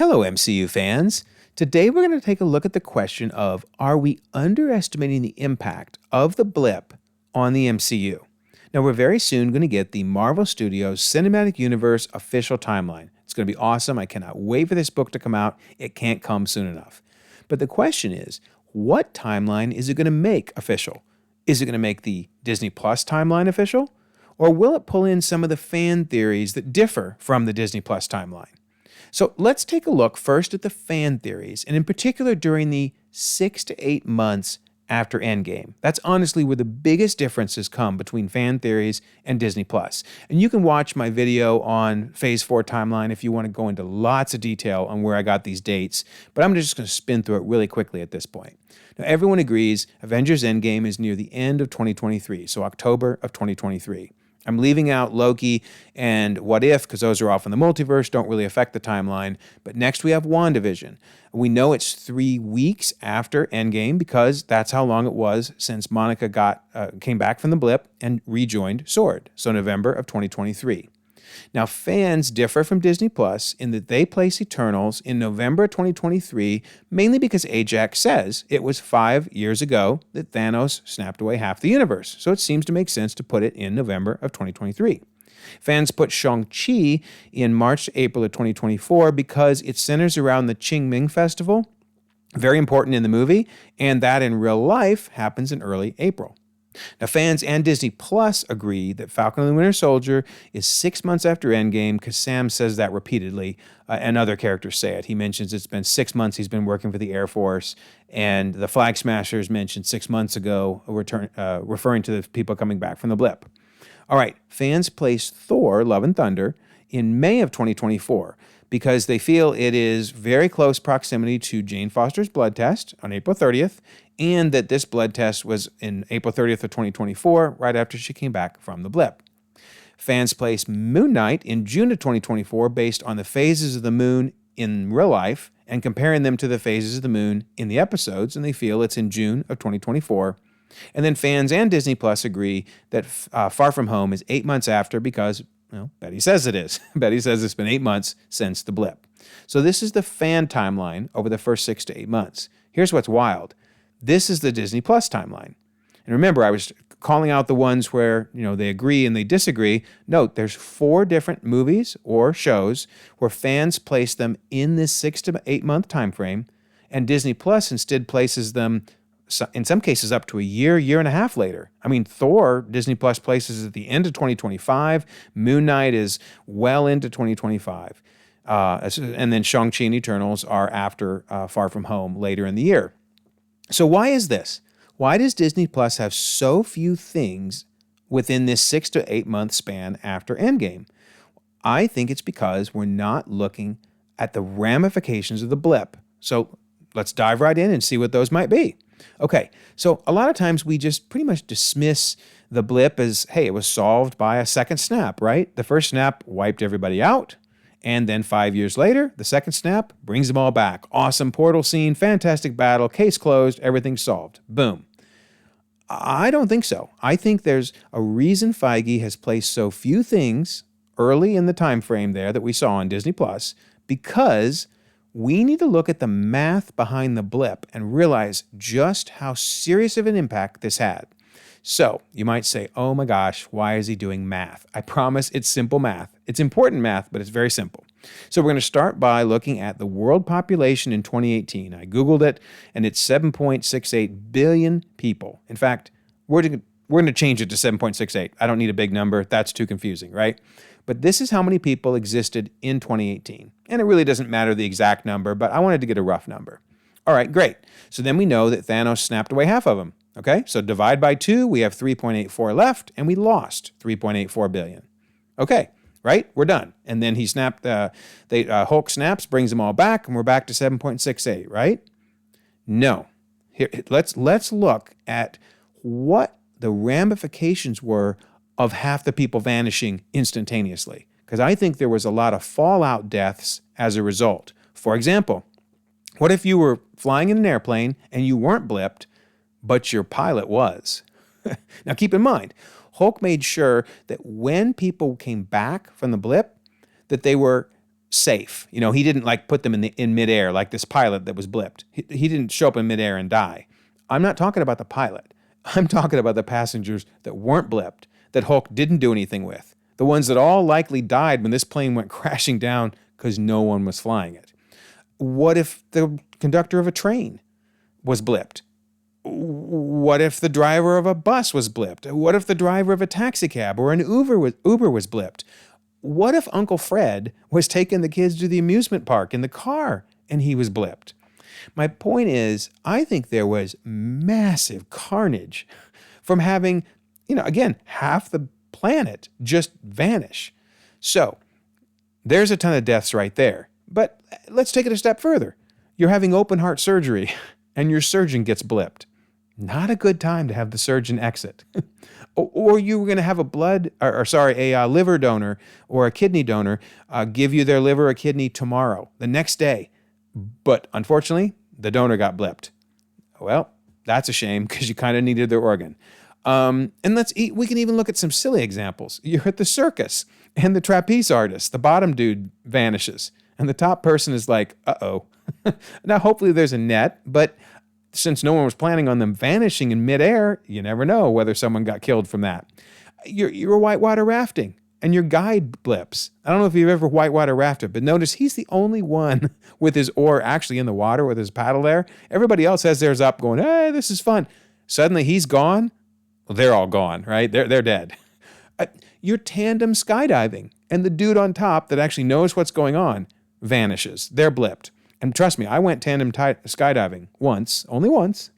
Hello, MCU fans. Today we're going to take a look at the question of, are we underestimating the impact of the blip on the MCU? Now, we're very soon going to get the Marvel Studios Cinematic Universe official timeline. It's going to be awesome. I cannot wait for this book to come out. It can't come soon enough. But the question is, what timeline is it going to make official? Is it going to make the Disney Plus timeline official? Or will it pull in some of the fan theories that differ from the Disney Plus timeline? So let's take a look first at the fan theories, and in particular during the 6 to 8 months after Endgame. That's honestly where the biggest differences come between fan theories and Disney Plus. And you can watch my video on Phase 4 timeline if you want to go into lots of detail on where I got these dates, but I'm just going to spin through it really quickly at this point. Now, everyone agrees Avengers Endgame is near the end of 2023, so October of 2023. I'm leaving out Loki and What If because those are off in the multiverse, don't really affect the timeline. But next we have WandaVision. We know it's 3 weeks after Endgame because that's how long it was since Monica came back from the blip and rejoined S.W.O.R.D. So November of 2023. Now, fans differ from Disney Plus in that they place Eternals in November 2023, mainly because Ajax says it was 5 years ago that Thanos snapped away half the universe, so it seems to make sense to put it in November of 2023. Fans put Shang Chi in March to April of 2024 because it centers around the Qingming Festival, very important in the movie, and that in real life happens in early April. Now, fans and Disney Plus agree that Falcon and the Winter Soldier is 6 months after Endgame because Sam says that repeatedly, and other characters say it. He mentions it's been 6 months he's been working for the Air Force, and the Flag Smashers mentioned 6 months ago, referring to the people coming back from the blip. All right, fans place Thor, Love and Thunder, in May of 2024 because they feel it is very close proximity to Jane Foster's blood test on April 30th, and that this blood test was in April 30th of 2024, right after she came back from the blip. Fans place Moon Knight in June of 2024 based on the phases of the moon in real life and comparing them to the phases of the moon in the episodes, and they feel it's in June of 2024. And then fans and Disney Plus agree that Far From Home is 8 months after because, well, Betty says it is. Betty says it's been 8 months since the blip. So this is the fan timeline over the first 6 to 8 months. Here's what's wild. This is the Disney Plus timeline. And remember, I was calling out the ones where, they agree and they disagree. Note, there's 4 different movies or shows where fans place them in this 6 to 8 month time frame, and Disney Plus instead places them in some cases up to a year and a half later. I mean, Thor, Disney Plus places at the end of 2025. Moon Knight is well into 2025. And then Shang-Chi and Eternals are after Far From Home later in the year. So why is this? Why does Disney Plus have so few things within this 6 to 8 month span after Endgame? I think it's because we're not looking at the ramifications of the blip. So let's dive right in and see what those might be. Okay, so a lot of times we just pretty much dismiss the blip as, hey, it was solved by a second snap, right? The first snap wiped everybody out, and then 5 years later, the second snap brings them all back. Awesome portal scene, fantastic battle, case closed, everything's solved. Boom. I don't think so. I think there's a reason Feige has placed so few things early in the time frame there that we saw on Disney Plus, because we need to look at the math behind the blip and realize just how serious of an impact this had. So you might say, oh my gosh, why is he doing math? I promise it's simple math. It's important math, but it's very simple. So we're going to start by looking at the world population in 2018. I Googled it, and it's 7.68 billion people. In fact, we're going to change it to 7.68. I don't need a big number. That's too confusing, right? But this is how many people existed in 2018. And it really doesn't matter the exact number, but I wanted to get a rough number. All right, great. So then we know that Thanos snapped away half of them. Okay, so divide by 2, we have 3.84 left, and we lost 3.84 billion. Okay, right? We're done. And then he snapped, Hulk snaps, brings them all back, and we're back to 7.68, right? No. Here, let's look at what the ramifications were of half the people vanishing instantaneously, because I think there was a lot of fallout deaths as a result. For example, what if you were flying in an airplane and you weren't blipped, but your pilot was? Now keep in mind, Hulk made sure that when people came back from the blip, that they were safe. He didn't like put them in midair like this pilot that was blipped. He didn't show up in midair and die. I'm not talking about the pilot. I'm talking about the passengers that weren't blipped, that Hulk didn't do anything with. The ones that all likely died when this plane went crashing down because no one was flying it. What if the conductor of a train was blipped? What if the driver of a bus was blipped? What if the driver of a taxi cab or an Uber was blipped? What if Uncle Fred was taking the kids to the amusement park in the car and he was blipped? My point is, I think there was massive carnage from having, again, half the planet just vanish. So there's a ton of deaths right there. But let's take it a step further. You're having open heart surgery and your surgeon gets blipped. Not a good time to have the surgeon exit. Or you were going to have a liver donor or a kidney donor give you their liver or kidney tomorrow, the next day. But unfortunately, the donor got blipped. Well, that's a shame because you kind of needed their organ. And we can even look at some silly examples. You're at the circus and the trapeze artist, the bottom dude vanishes. And the top person is like, uh-oh. Now, hopefully there's a net, but since no one was planning on them vanishing in midair, you never know whether someone got killed from that. You're whitewater rafting and your guide blips. I don't know if you've ever whitewater rafted, but notice he's the only one with his oar actually in the water with his paddle there. Everybody else has theirs up going, hey, this is fun. Suddenly he's gone. Well, they're all gone, right? They're dead. You're tandem skydiving and the dude on top that actually knows what's going on vanishes. They're blipped. And trust me, I went tandem skydiving only once,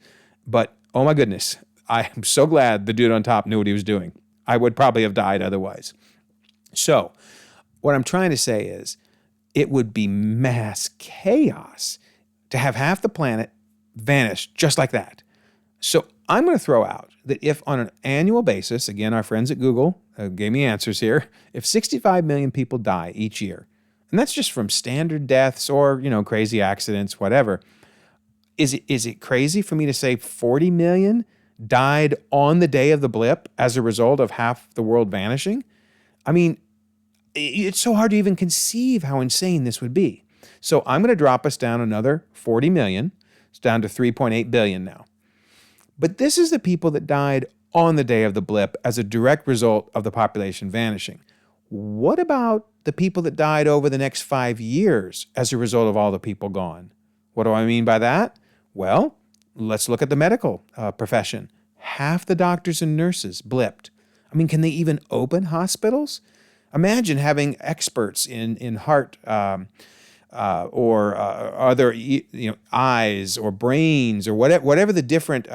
but oh my goodness, I am so glad the dude on top knew what he was doing. I would probably have died otherwise. So what I'm trying to say is it would be mass chaos to have half the planet vanish just like that. So I'm going to throw out that if on an annual basis, again, our friends at Google gave me answers here, if 65 million people die each year, and that's just from standard deaths or, crazy accidents, whatever. Is it crazy for me to say 40 million died on the day of the blip as a result of half the world vanishing? I mean, it's so hard to even conceive how insane this would be. So I'm going to drop us down another 40 million. It's down to 3.8 billion now. But this is the people that died on the day of the blip as a direct result of the population vanishing. What about the people that died over the next 5 years as a result of all the people gone? What do I mean by that? Well, let's look at the medical profession. Half the doctors and nurses blipped. I mean, can they even open hospitals? Imagine having experts in heart or other eyes or brains or whatever the different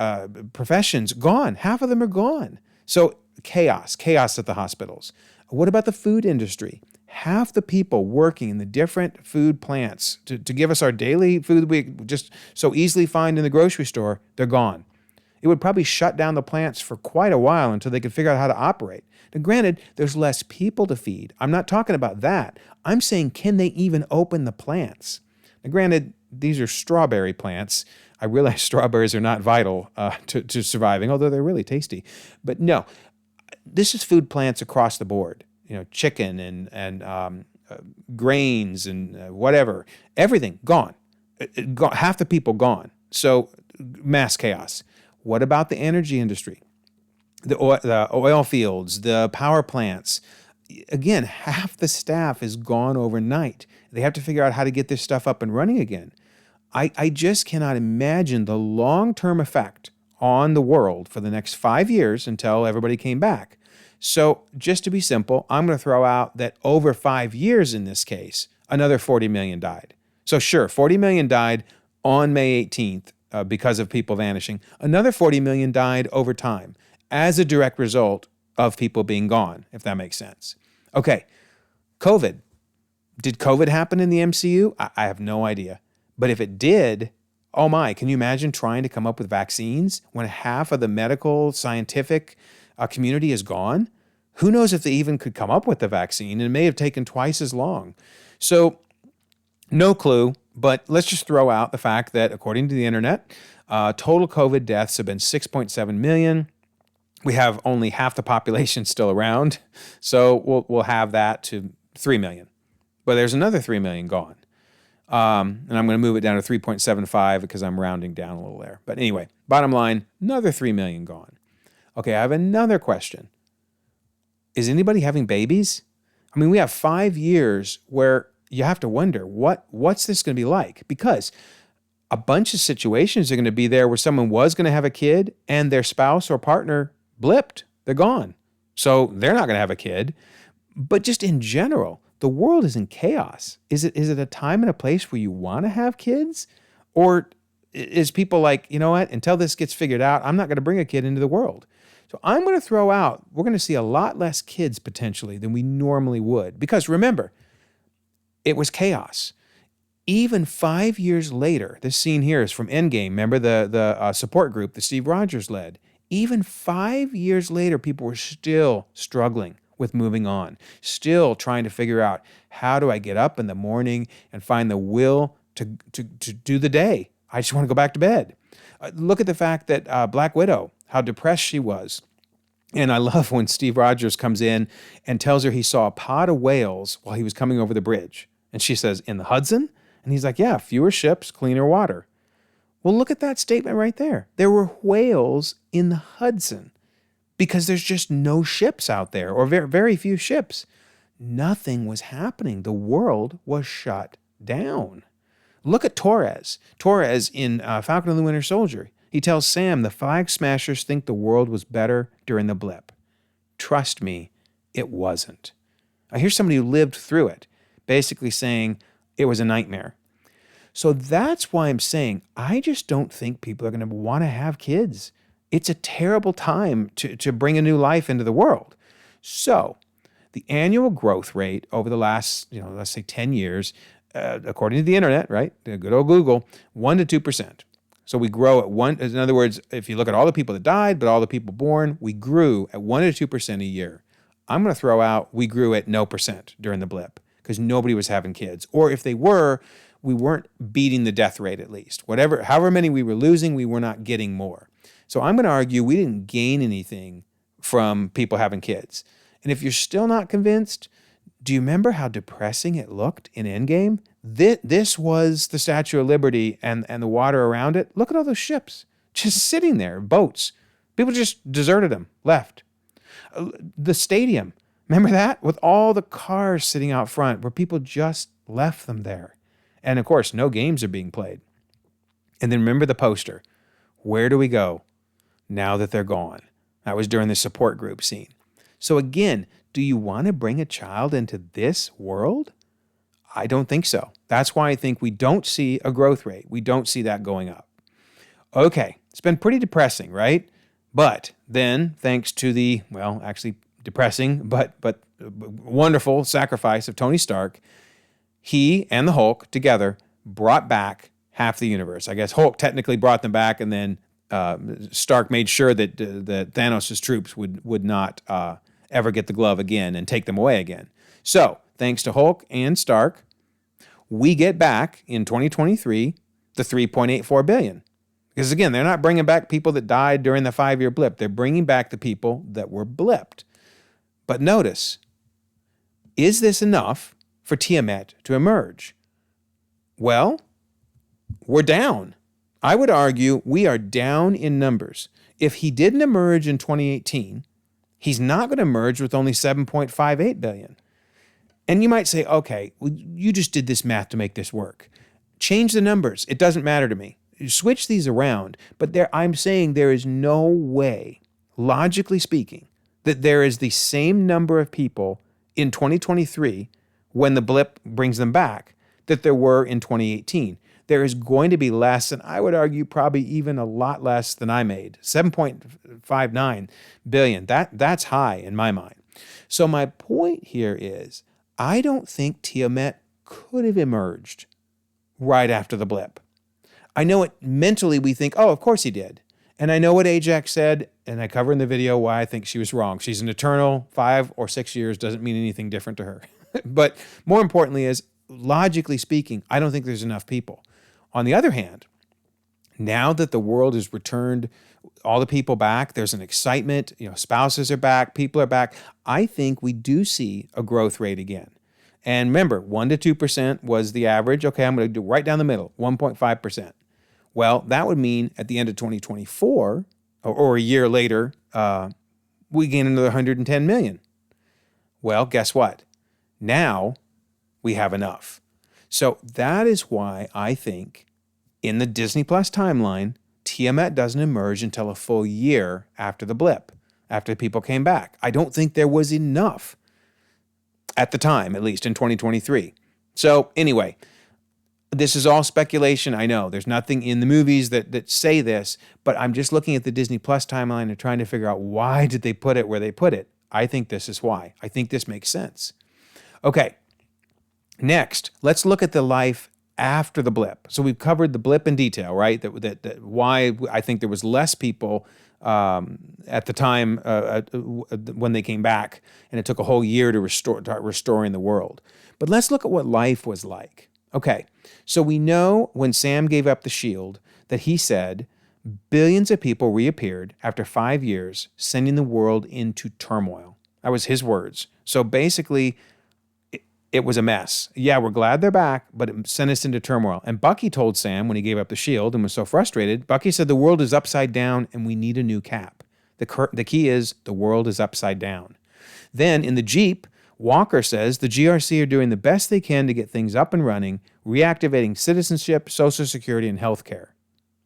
professions gone. Half of them are gone. So chaos at the hospitals. What about the food industry? Half the people working in the different food plants to give us our daily food we just so easily find in the grocery store, they're gone. It would probably shut down the plants for quite a while until they could figure out how to operate. Now, granted, there's less people to feed. I'm not talking about that. I'm saying, can they even open the plants? Now, granted, these are strawberry plants. I realize strawberries are not vital to surviving, although they're really tasty. But no, this is food plants across the board. Chicken and grains and whatever, everything gone. Half the people gone. So mass chaos. What about the energy industry? The oil fields, the power plants. Again, half the staff is gone overnight. They have to figure out how to get this stuff up and running again. I just cannot imagine the long-term effect on the world for the next 5 years until everybody came back. So just to be simple, I'm going to throw out that over 5 years in this case, another 40 million died. So sure, 40 million died on May 18th because of people vanishing. Another 40 million died over time as a direct result of people being gone, if that makes sense. Okay, COVID. Did COVID happen in the MCU? I have no idea. But if it did, oh my, can you imagine trying to come up with vaccines when half of the medical, scientific community is gone? Who knows if they even could come up with the vaccine? It may have taken twice as long. So no clue, but let's just throw out the fact that according to the internet, total COVID deaths have been 6.7 million. We have only half the population still around. So we'll have that to 3 million. but there's another 3 million gone. And I'm going to move it down to 3.75 because I'm rounding down a little there. But anyway, bottom line, another 3 million gone. Okay, I have another question. Is anybody having babies? I mean, we have 5 years where you have to wonder, what's this going to be like? Because a bunch of situations are going to be there where someone was going to have a kid and their spouse or partner blipped. They're gone. So they're not going to have a kid. But just in general, the world is in chaos. Is it a time and a place where you want to have kids? Or is people like, you know what, until this gets figured out, I'm not going to bring a kid into the world. So I'm going to throw out, we're going to see a lot less kids potentially than we normally would. Because remember, it was chaos. Even 5 years later, this scene here is from Endgame. Remember the support group that Steve Rogers led? Even 5 years later, people were still struggling with moving on, still trying to figure out, how do I get up in the morning and find the will to do the day? I just want to go back to bed. Look at the fact that Black Widow, how depressed she was. And I love when Steve Rogers comes in and tells her he saw a pod of whales while he was coming over the bridge. And she says, in the Hudson? And he's like, yeah, fewer ships, cleaner water. Well, look at that statement right there. There were whales in the Hudson because there's just no ships out there, or very, very few ships. Nothing was happening. The world was shut down. Look at Torres. Torres in Falcon and the Winter Soldier. He tells Sam the Flag Smashers think the world was better during the blip. Trust me, it wasn't. Here's somebody who lived through it, basically saying it was a nightmare. So that's why I'm saying I just don't think people are going to want to have kids. It's a terrible time to bring a new life into the world. So the annual growth rate over the last, let's say 10 years, according to the internet, right, the good old Google, 1% to 2%. So we grow at one. In other words, if you look at all the people that died, but all the people born, we grew at 1% to 2% a year. I'm going to throw out we grew at 0% during the blip because nobody was having kids. Or if they were, we weren't beating the death rate at least. However many we were losing, we were not getting more. So I'm going to argue we didn't gain anything from people having kids. And if you're still not convinced, do you remember how depressing it looked in Endgame? This was the Statue of Liberty and the water around it. Look at all those ships just sitting there, boats. People just deserted them, left. The stadium, remember that? With all the cars sitting out front where people just left them there. And of course, no games are being played. And then remember the poster. Where do we go now that they're gone? That was during the support group scene. So again, do you want to bring a child into this world? I don't think so. That's why I think we don't see a growth rate. We don't see that going up. Okay, it's been pretty depressing, right? But then, thanks to the, actually depressing, but wonderful sacrifice of Tony Stark, he and the Hulk together brought back half the universe. I guess Hulk technically brought them back, and then Stark made sure that Thanos' troops would not ever get the glove again and take them away again. So, thanks to Hulk and Stark, we get back in 2023 the $3.84 billion. Because again, they're not bringing back people that died during the 5-year blip. They're bringing back the people that were blipped. But notice, is this enough for Tiamet to emerge? Well, we're down. I would argue we are down in numbers. If he didn't emerge in 2018, he's not going to emerge with only $7.58 billion. And you might say, okay, well, you just did this math to make this work. Change the numbers. It doesn't matter to me. Switch these around. But I'm saying there is no way, logically speaking, that there is the same number of people in 2023 when the blip brings them back that there were in 2018. There is going to be less, and I would argue probably even a lot less than I made. 7.59 billion. That's high in my mind. So my point here is I don't think Tiamet could have emerged right after the blip. I know it mentally we think, oh, of course he did. And I know what Ajax said, and I cover in the video why I think she was wrong. She's an eternal. 5 or 6 years doesn't mean anything different to her. But more importantly is, logically speaking, I don't think there's enough people. On the other hand, now that the world has returned all the people back, there's an excitement, spouses are back, people are back. I think we do see a growth rate again. And remember, 1 to 2% was the average. Okay, I'm going to do right down the middle, 1.5%. Well, that would mean at the end of 2024, or a year later, we gain another 110 million. Well, guess what? Now we have enough. So that is why I think in the Disney Plus timeline, Tiamet doesn't emerge until a full year after the blip, after people came back. I don't think there was enough at the time, at least in 2023. So anyway, this is all speculation. I know there's nothing in the movies that say this, but I'm just looking at the Disney Plus timeline and trying to figure out why did they put it where they put it. I think this is why. I think this makes sense. Okay, next, let's look at the life after the blip. So we've covered the blip in detail, right? That why I think there was less people at the time when they came back, and it took a whole year to restoring the world. But let's look at what life was like. Okay, so we know when Sam gave up the shield that he said billions of people reappeared after 5 years, sending the world into turmoil. That was his words. So basically, it was a mess. Yeah, we're glad they're back, but it sent us into turmoil. And Bucky told Sam when he gave up the shield and was so frustrated, Bucky said the world is upside down and we need a new cap. The key is the world is upside down. Then in the Jeep, Walker says the GRC are doing the best they can to get things up and running, reactivating citizenship, Social Security, and healthcare.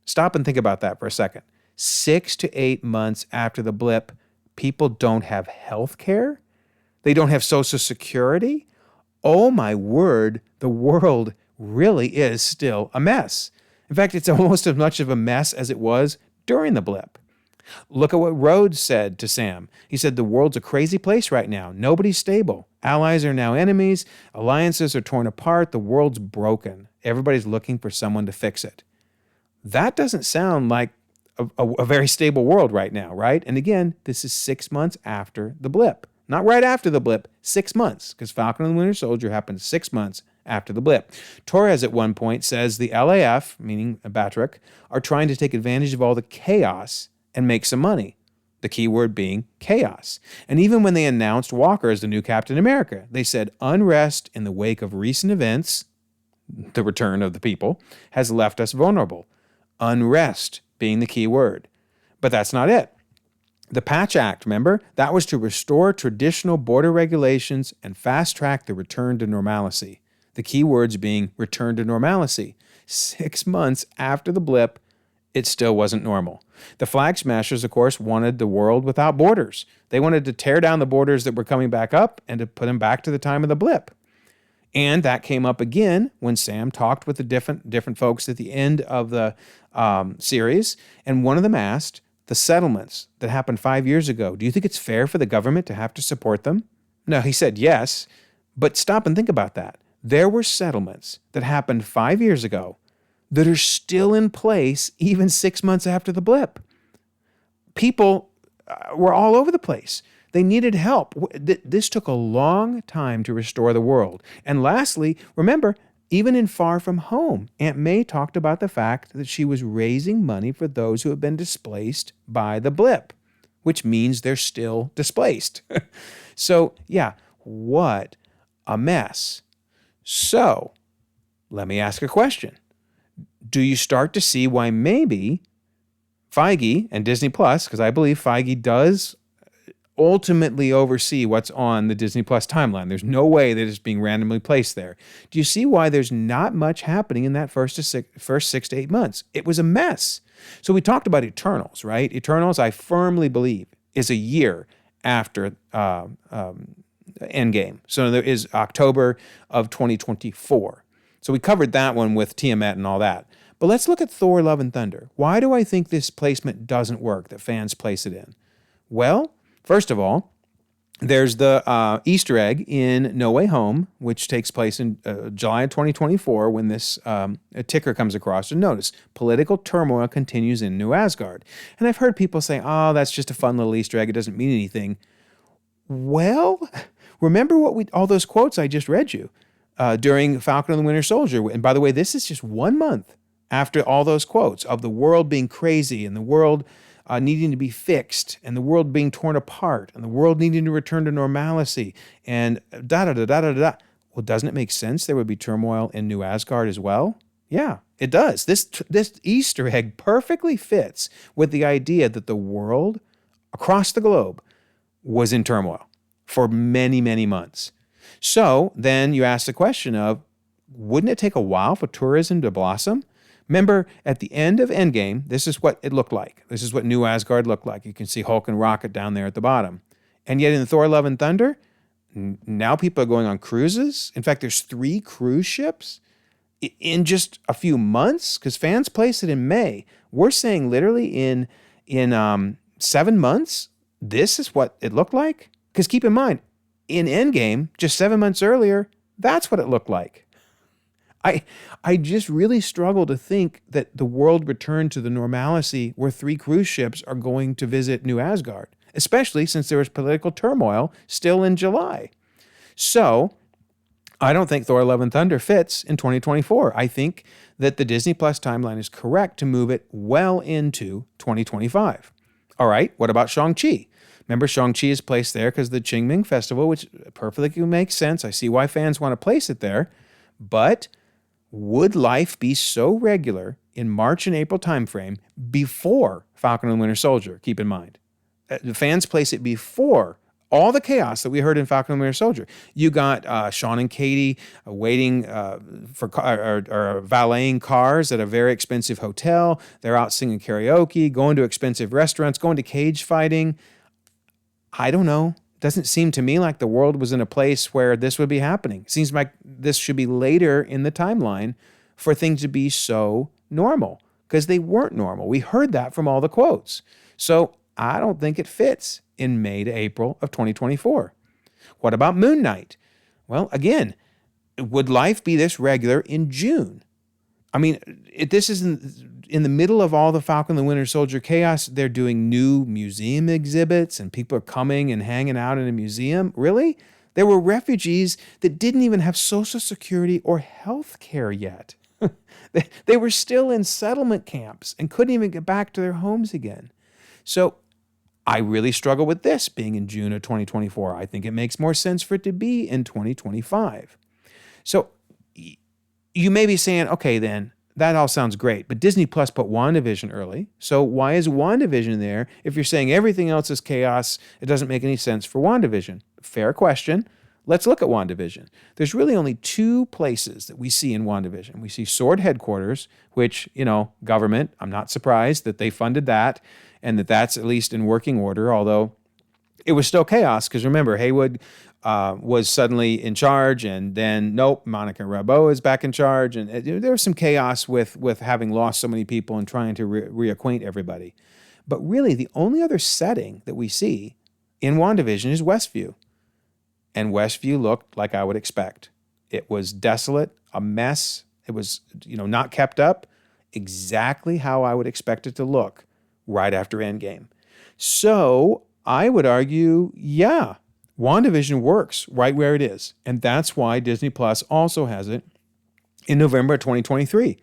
Stop and think about that for a second. 6 to 8 months after the blip, people don't have healthcare? They don't have Social Security? Oh my word, the world really is still a mess. In fact, it's almost as much of a mess as it was during the blip. Look at what Rhodes said to Sam. He said, the world's a crazy place right now. Nobody's stable. Allies are now enemies. Alliances are torn apart. The world's broken. Everybody's looking for someone to fix it. That doesn't sound like a very stable world right now, right? And again, this is 6 months after the blip. Not right after the blip, 6 months, because Falcon and the Winter Soldier happened 6 months after the blip. Torres at one point says the LAF, meaning Batrick, are trying to take advantage of all the chaos and make some money. The key word being chaos. And even when they announced Walker as the new Captain America, they said unrest in the wake of recent events, the return of the people, has left us vulnerable. Unrest being the key word. But that's not it. The Patch Act, remember? That was to restore traditional border regulations and fast-track the return to normalcy. The key words being return to normalcy. 6 months after the blip, it still wasn't normal. The Flag Smashers, of course, wanted the world without borders. They wanted to tear down the borders that were coming back up and to put them back to the time of the blip. And that came up again when Sam talked with the different folks at the end of the series, and one of them asked, the settlements that happened 5 years ago, do you think it's fair for the government to have to support them? No, he said yes, but stop and think about that. There were settlements that happened 5 years ago that are still in place even 6 months after the blip. People were all over the place. They needed help. This took a long time to restore the world. And lastly, remember, even in Far From Home, Aunt May talked about the fact that she was raising money for those who have been displaced by the blip, which means they're still displaced. So, yeah, what a mess. So, let me ask a question. Do you start to see why maybe Feige and Disney Plus, because I believe Feige does ultimately oversee what's on the Disney Plus timeline. There's no way that it's being randomly placed there. Do you see why there's not much happening in that first 6 to 8 months? It was a mess. So we talked about Eternals, right? Eternals, I firmly believe, is a year after Endgame. So there is October of 2024. So we covered that one with Tiamet and all that. But let's look at Thor, Love and Thunder. Why do I think this placement doesn't work, that fans place it in? Well, first of all, there's the Easter egg in No Way Home, which takes place in July of 2024 when this ticker comes across. And notice, political turmoil continues in New Asgard. And I've heard people say, oh, that's just a fun little Easter egg. It doesn't mean anything. Well, remember all those quotes I just read you during Falcon and the Winter Soldier. And by the way, this is just 1 month after all those quotes of the world being crazy and the world needing to be fixed, and the world being torn apart, and the world needing to return to normalcy, and da-da-da-da-da-da. Well, doesn't it make sense there would be turmoil in New Asgard as well? Yeah, it does. This Easter egg perfectly fits with the idea that the world across the globe was in turmoil for many, many months. So then you ask the question of, wouldn't it take a while for tourism to blossom? Remember, at the end of Endgame, this is what it looked like. This is what New Asgard looked like. You can see Hulk and Rocket down there at the bottom. And yet in Thor, Love, and Thunder, now people are going on cruises. In fact, there's 3 cruise ships in just a few months, because fans placed it in May. We're saying literally in 7 months, this is what it looked like. Because keep in mind, in Endgame, just 7 months earlier, that's what it looked like. I just really struggle to think that the world returned to the normalcy where 3 cruise ships are going to visit New Asgard, especially since there was political turmoil still in July. So I don't think Thor, Love, and Thunder fits in 2024. I think that the Disney Plus timeline is correct to move it well into 2025. All right, what about Shang Chi? Remember, Shang Chi is placed there because of the Qingming Festival, which perfectly makes sense. I see why fans want to place it there. But would life be so regular in March and April timeframe before Falcon and Winter Soldier? Keep in mind, the fans place it before all the chaos that we heard in Falcon and Winter Soldier. You got Sean and Katie waiting or valeting cars at a very expensive hotel. They're out singing karaoke, going to expensive restaurants, going to cage fighting. I don't know. Doesn't seem to me like the world was in a place where this would be happening. Seems like this should be later in the timeline for things to be so normal, because they weren't normal. We heard that from all the quotes. So I don't think it fits in May to April of 2024. What about Moon Knight? Well, again, would life be this regular in June? I mean, this is in the middle of all the Falcon and the Winter Soldier chaos. They're doing new museum exhibits and people are coming and hanging out in a museum. Really? There were refugees that didn't even have Social Security or health care yet. They were still in settlement camps and couldn't even get back to their homes again. So I really struggle with this being in June of 2024. I think it makes more sense for it to be in 2025. So you may be saying, okay, then that all sounds great, but Disney Plus put WandaVision early. So why is WandaVision there? If you're saying everything else is chaos, it doesn't make any sense for WandaVision. Fair question. Let's look at WandaVision. There's really only 2 places that we see in WandaVision. We see Sword Headquarters, which, government, I'm not surprised that they funded that and that's at least in working order, although it was still chaos because remember, Haywood was suddenly in charge, and then nope, Monica Rambeau is back in charge, and there was some chaos with having lost so many people and trying to reacquaint everybody. But really, the only other setting that we see in WandaVision is Westview, and Westview looked like I would expect. It was desolate, a mess. It was not kept up, exactly how I would expect it to look right after Endgame. So I would argue, yeah, WandaVision works right where it is. And that's why Disney Plus also has it in November 2023.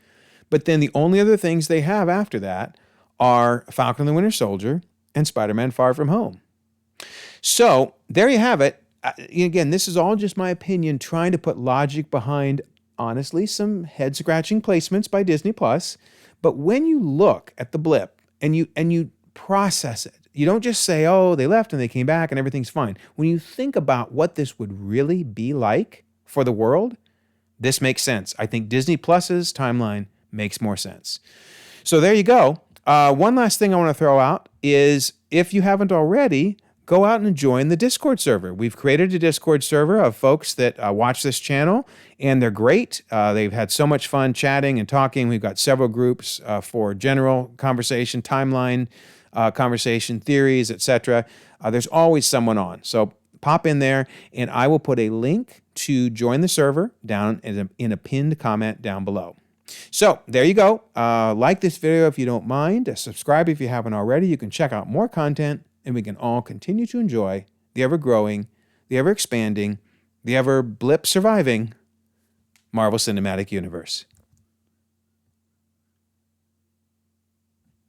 But then the only other things they have after that are Falcon and the Winter Soldier and Spider-Man Far From Home. So there you have it. Again, this is all just my opinion, trying to put logic behind, honestly, some head-scratching placements by Disney Plus. But when you look at the blip and you process it, you don't just say, oh, they left and they came back and everything's fine. When you think about what this would really be like for the world, this makes sense. I think Disney Plus's timeline makes more sense. So there you go. One last thing I want to throw out is, if you haven't already, go out and join the Discord server. We've created a Discord server of folks that watch this channel, and they're great. They've had so much fun chatting and talking. We've got several groups for general conversation, timeline conversation, theories, etc. There's always someone on. So pop in there, and I will put a link to join the server down in a pinned comment down below. So there you go. Like this video if you don't mind. Subscribe if you haven't already. You can check out more content, and we can all continue to enjoy the ever-growing, the ever-expanding, the ever-blip-surviving Marvel Cinematic Universe.